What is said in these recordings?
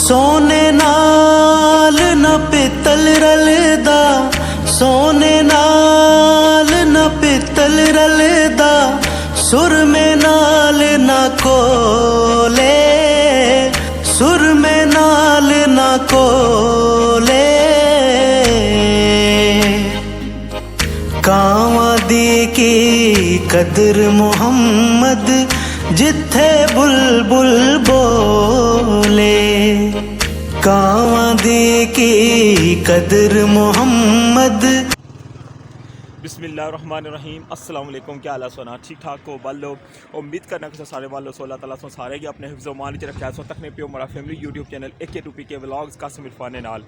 सोने नाल ना पित्तल रलदा, सोने नाल ना पित्तल रलदा, सुरमे नाल ना कोले, सुरमे नाल ना कोले। कावां दी की कदर मुहम्मद जिथे बुलबुल बोले, कावां दी की कदर मुहम्मद। बिस्मिल्लाहिर्रहमानिर्रहीम। अस्सलाम वालेकुम। क्या हाल है सोना? ठीक ठाक हो बालो? उम्मीद करना कि सारे वालों सो अल्लाह ताला सो सारे के अपने हिफ्ज़ मान च रखा सो तकने पियो मेरा फैमिली यूट्यूब चैनल AK2P के व्लॉग्स कासिम इरफान नाल।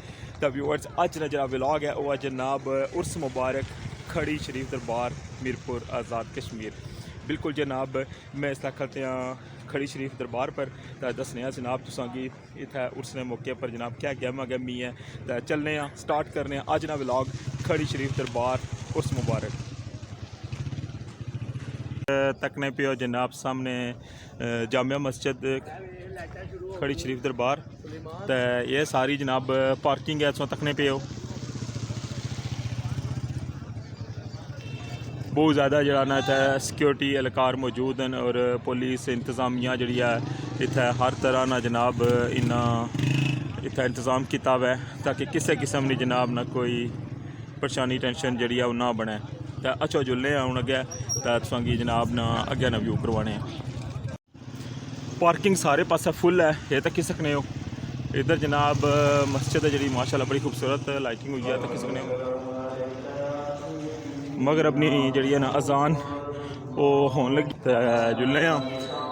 तो व्यूअर्स अज ना जरा व्लॉग है वह जनाब उर्स मुबारक खड़ी शरीफ दरबार मीरपुर आज़ाद कश्मीर। बिल्कुल जनाब मैं इसला खलते हैं खड़ी शरीफ दरबार पर। तो दसने जनाब तुसा कि इत्थै उर्स ने मौके पर जनाब क्या गहमा गहमी है। तो चलने स्टार्ट करने अज ना व्लॉग खड़ी शरीफ दरबार उर्स मुबारक। तकने पियो जनाब सामने जामिया मस्जिद खड़ी शरीफ दरबार। तो ये सारी जनाब पार्किंग है इतों तकने पियो। बहुत ज़्यादा जरा ना इत्थै सिक्योरिटी एहलकार मौजूद हैं और पुलिस इंतजामिया जी है इत्थै हर तरह ना जनाब इन्हें इत्थै इंतज़ाम किया हुआ है ताकि किसी किस्म की जनाब ना कोई परेशानी टेंशन जी है ना बने। तो अच्छा जुल्ले हूँ अगे तो तुसा की जनाब ना अगे ना व्यू करवाने। पार्किंग सारे पासे फुल है ये तक्की सकने हो। इधर जनाब मस्जिद है जी माशाल्लाह बड़ी खूबसूरत लाइटिंग हुई है तक्की सकने हो। मगर अपनी जी है ना अजान वो होने लगी जुल्ले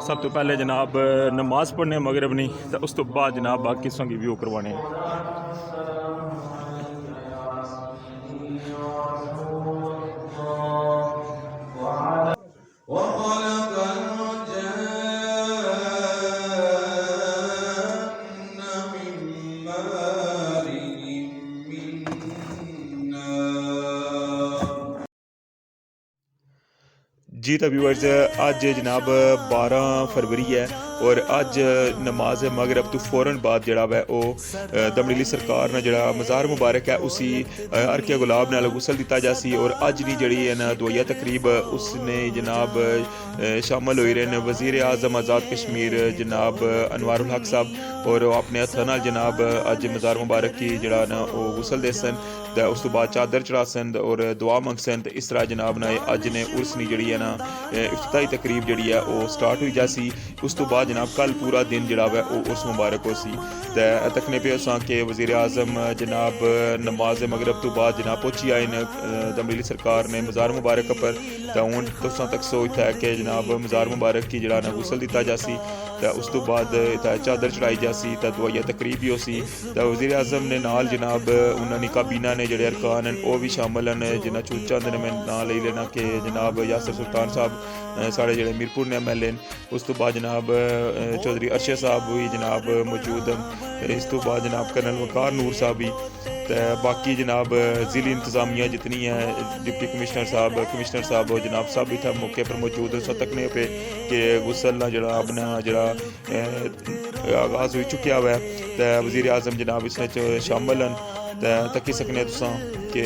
सब तो पहले जनाब नमाज पढ़ने मगर अपनी तो उस तो बाद जनाब बाकी संगी व्यू करवाने। जी तो व्यूअर्स अज जनाब 12 फरवरी है और अज नमाज मगरब तो फ़ौरन बाद जड़ा वै दमड़ीली सरकार ने जड़ा मज़ार मुबारक है उसी अर्के गुलाब नाल गुसल दिता जासी। और अज दी जड़ी है ना दुआया तकरीब उसने जनाब शामिल हुई रहे वज़ीर आज़म आज़ाद कश्मीर जनाब अनवारुल हक साहब और अपने हत्थां नाल जनाब अज मज़ार मुबारक की जड़ा ना वो गुसल दे सन। तो उस तो बाद चादर चढ़ासन और दुआ मंगसन। तो इस तरह जनाब ना अज ने उर्स नी जड़ी है ना इफ्तिताही तकरीब जड़ी है वो स्टार्ट हुई जासी। उस तो बाद जनाब कल पूरा दिन जड़ा है वो उर्स मुबारक हो सी। तो तकने पे असां के वज़ीर आज़म जनाब नमाज मगरब तो बाद जनाब पहुंची आए न दमड़ीली सरकार ने मज़ार मुबारक पर। तो हूँ तुसां तक सो इत्थै कि जनाब मज़ार मुबारक की जड़ा ना गुसल दिता जासी। तो उस तो बाद इत्थै चादर चढ़ाई जासी तो दुआया तकरीब भी होसी। तो वज़ीर आज़म ने नाल जनाब उन्होंने काबीना ने जड़े अरकान हैं वो भी शामिल हैं जिन्हें चूल चाहते हैं मैं ना ले लेना कि जनाब यासर सुल्तान साहब साढ़े जड़े मीरपुर ने MLA। उस तो बाद जनाब चौधरी अरशद साहब भी जनाब मौजूद हैं। इस तो बाद जनाब कर्नल वकार नूर साहब भी। तो बाकी जनाब ज़िली इंतज़ामिया जितनी है डिप्टी कमिश्नर साहब जनाब सब इतना मौके पर मौजूद हैं। सो तकने पे कि गुसल ना जड़ा अपना जड़ा आगाज़ हो चुकिया हुआ है। तो वज़ीर आज़म जनाब इसमें शामिल हैं। तो तकी सकने तुसां कि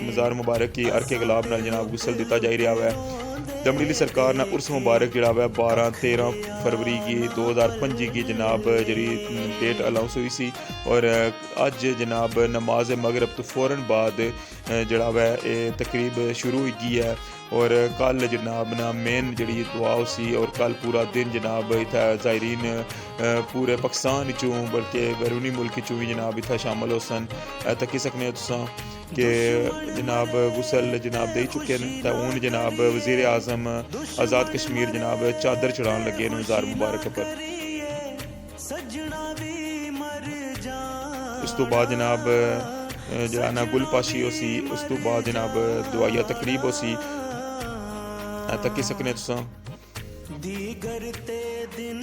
मज़ार मुबारक की अर्के गुलाब नाल जनाब गुसल दिता जा रहा है। दमड़ीली सरकार ने उर्स मुबारक जड़ा है 12-13 फरवरी की 2025 की जनाब जी डेट अनाउंस हुई सी। और अज जनाब नमाज मगरब तो फ़ौरन बाद जड़ा है तकरीब शुरू हुई गई है। और कल जनाब ना मेन जी दुआ सी और कल पूरा दिन जनाब इत्थै ज़ायरीन पूरे पाकिस्तान चों बल्कि बैरूनी मुल्क चों भी जनाब इत्थै शामिल हो सन। तकी सकने तुसां कि जनाब गुसल जनाब दे चुके हैं। तो हूँ जनाब वज़ीर आज़म आज़ाद कश्मीर जनाब चादर चढ़ान लगे मज़ार मुबारक पर। उस तो बाद जनाब जरा ना गुलपाशी हो सी। उस तो बाद जनाब दुआया तकरीब हो सी। तकी सकने तुसां दीगर ते दिन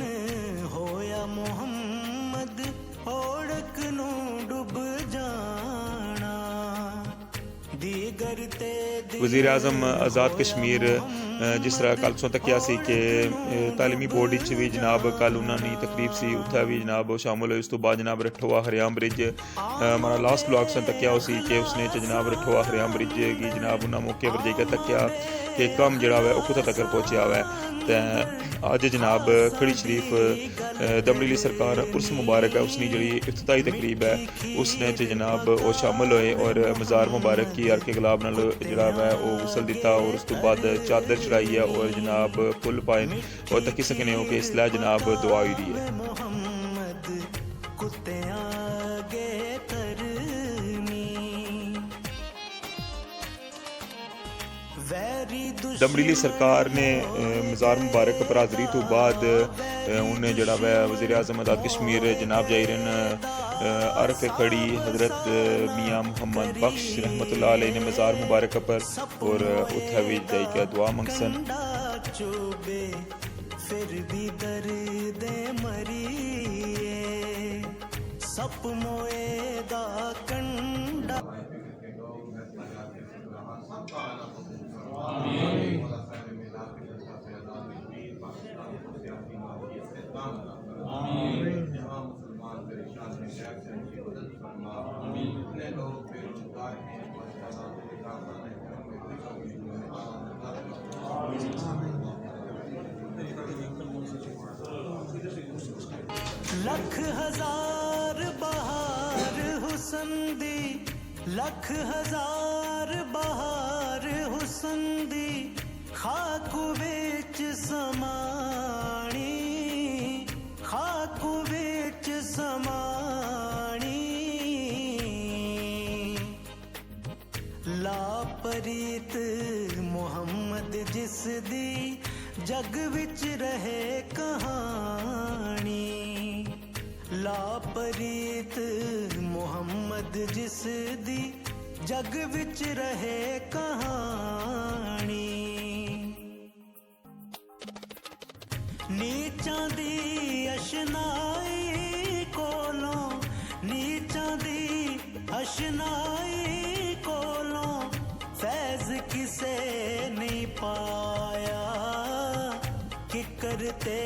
होया मुहम्मद ओढ़क नू डुब जाना, दीगर वज़ीर आज़म आज़ाद कश्मीर जिस तरह कल तुसें तक्किया सी कि तालीमी बोर्ड विच भी जनाब कल उन्हां दी तकरीब सी, उत्थै भी जनाब शामिल होए। उस तो बाद जनाब रठोआ हरियाम ब्रिज हमारा लास्ट ब्लॉग तुसें तक्किया उसी कि उसने जनाब रठोआ हरियाम ब्रिज गी जनाब उन्हां मौके पर जाइयै तक्किया कि कम जेह्ड़ा वै ओह् कुत्थै तक्कर पहुंचेआ वै। ते अज्ज जनाब खड़ी शरीफ दमड़ी सरकार उर्स मुबारक है उसकी जी इफ्तिताही तकरीब है उसने जनाब वो शामिल होए और मज़ार मुबारक की अर्के गुलाब नाल जड़ा वै वो गुसल दिता और उस तो बाद चादर चढ़ाई है और जनाब फुल पाए और तक्की सकने हो कि इसलिए जनाब दुआ हुई रही है। दमड़ी सरकार ने मज़ार मुबारक पर हाज़री तो बाद उन्हें जड़ा वै वज़ीर आज़म आज़ाद कश्मीर जनाब जाहिरन अरफ खड़ी हज़रत मियाँ मोहम्मद बख्श रहमतुल्लाह अलैह ने मज़ार मुबारक पर और उत्थे भी जाइए दुआ मंगसन। फिर भी दर्द मरिए सप मोए दा कंडा लख हजार बहार हुसन दी लख हजार बहार हुसन दी खाक विच समाणी खाक विच समाणी लापरीत मुहम्मद जिस दी जग विच रहे कहानी लापरीत मुहम्मद जिस दी जग विच रहे कहानी नीचां दी अशनाई कोलों नीचां दी अशनाई कोलों फैज किसे नहीं पाया कि करते